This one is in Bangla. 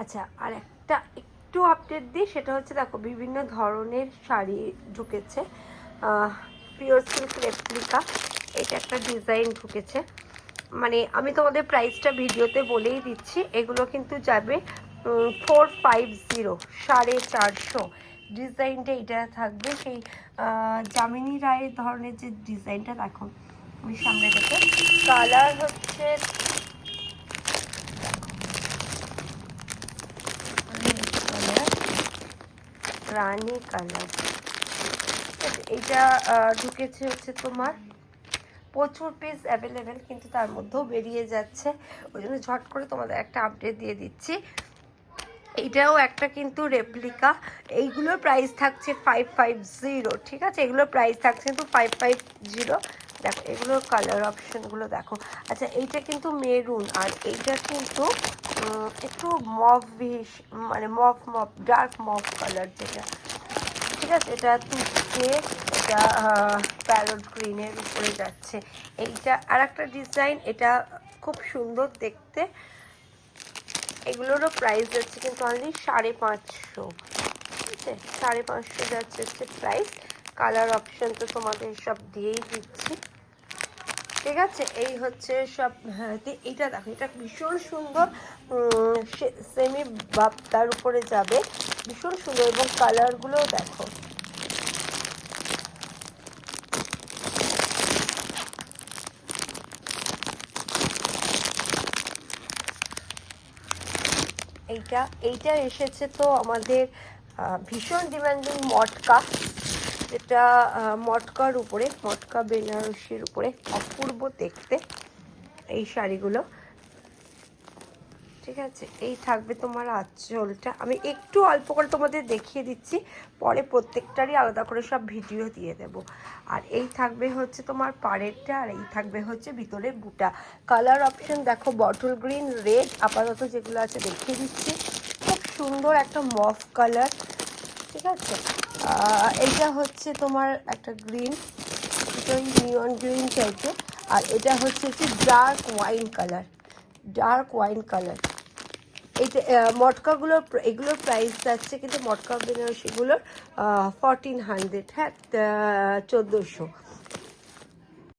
আচ্ছা, আর একটা একটু আপডেট দিই, সেটা হচ্ছে দেখো বিভিন্ন ধরনের শাড়ি ঢুকেছে। পিওর সিল্ক রেপ্লিকা, এটা একটা ডিজাইন ঢুকেছে। মানে আমি তোমাদের প্রাইসটা ভিডিওতে বলেই দিচ্ছি। এগুলো কিন্তু যাবে 450, 450। ডিজাইনটা এটা থাকবে সেই যামিনী রায়ের ধরনের যে ডিজাইনটা, দেখো আমি সামনে থেকে। কালার হচ্ছে রানী কালার। এইটা ঢুকেছে হচ্ছে তোমার প্রচুর পিস অ্যাভেলেবেল, কিন্তু তার মধ্যেও বেরিয়ে যাচ্ছে, ওই জন্য ঝট করে তোমাদের একটা আপডেট দিয়ে দিচ্ছি। এটাও একটা কিন্তু রেপ্লিকা। এইগুলোর প্রাইস থাকছে 550, ঠিক আছে? এগুলোর প্রাইস থাকছে কিন্তু 550। দেখো এগুলোর কালার অপশনগুলো দেখো। আচ্ছা, এইটা কিন্তু মেরুন, আর এইটা কিন্তু একটু মভিশ, মানে ডার্ক মভ কালার যেটা, ঠিক আছে? এটা তুতে, এটা প্যারট গ্রিনের উপরে যাচ্ছে। এইটা আর একটা ডিজাইন, এটা খুব সুন্দর দেখতে। এগুলোরও প্রাইস যাচ্ছে কিন্তু অনলি 550, ঠিক আছে? 550 যাচ্ছে হচ্ছে প্রাইস। কালার অপশন তো তোমাদের সব দিয়েই দিচ্ছি, ঠিক আছে? এই হচ্ছে সব। হ্যাঁ, এইটা দেখো, এটা ভীষণ সুন্দর, সেমি বাপ্তার উপরে যাবে, ভীষণ সুন্দর। এবং কালারগুলোও দেখো, এইটা এসেছে তো আমাদের ভীষণ ডিমান্ডিং মটকা, যেটা মটকার উপরে, মটকা বেনারসির উপরে, অপূর্ব দেখতে এই শাড়িগুলো, ঠিক আছে? এই থাকবে তোমার আঁচলটা। আমি একটু অল্প করে তোমাদের দেখিয়ে দিচ্ছি, পরে প্রত্যেকটারই আলাদা করে সব ভিডিও দিয়ে দেব। আর এই থাকবে হচ্ছে তোমার পাড়েরটা, আর এই থাকবে হচ্ছে ভিতরে বুটা। কালার অপশন দেখো, বটল গ্রিন, রেড, আপাতত যেগুলো আছে দেখিয়ে দিচ্ছি। খুব সুন্দর একটা মফ কালার, ঠিক আছে? এইটা হচ্ছে তোমার একটা গ্রিন, ওই নিয়ন গ্রিন টাইপের। আর এটা হচ্ছে dark wine colour, dark wine colour. এইটা মটকাগুলোর, এগুলোর প্রাইস যাচ্ছে কিন্তু মটকা বেনারসিগুলোর 1400, হ্যাঁ, 1400।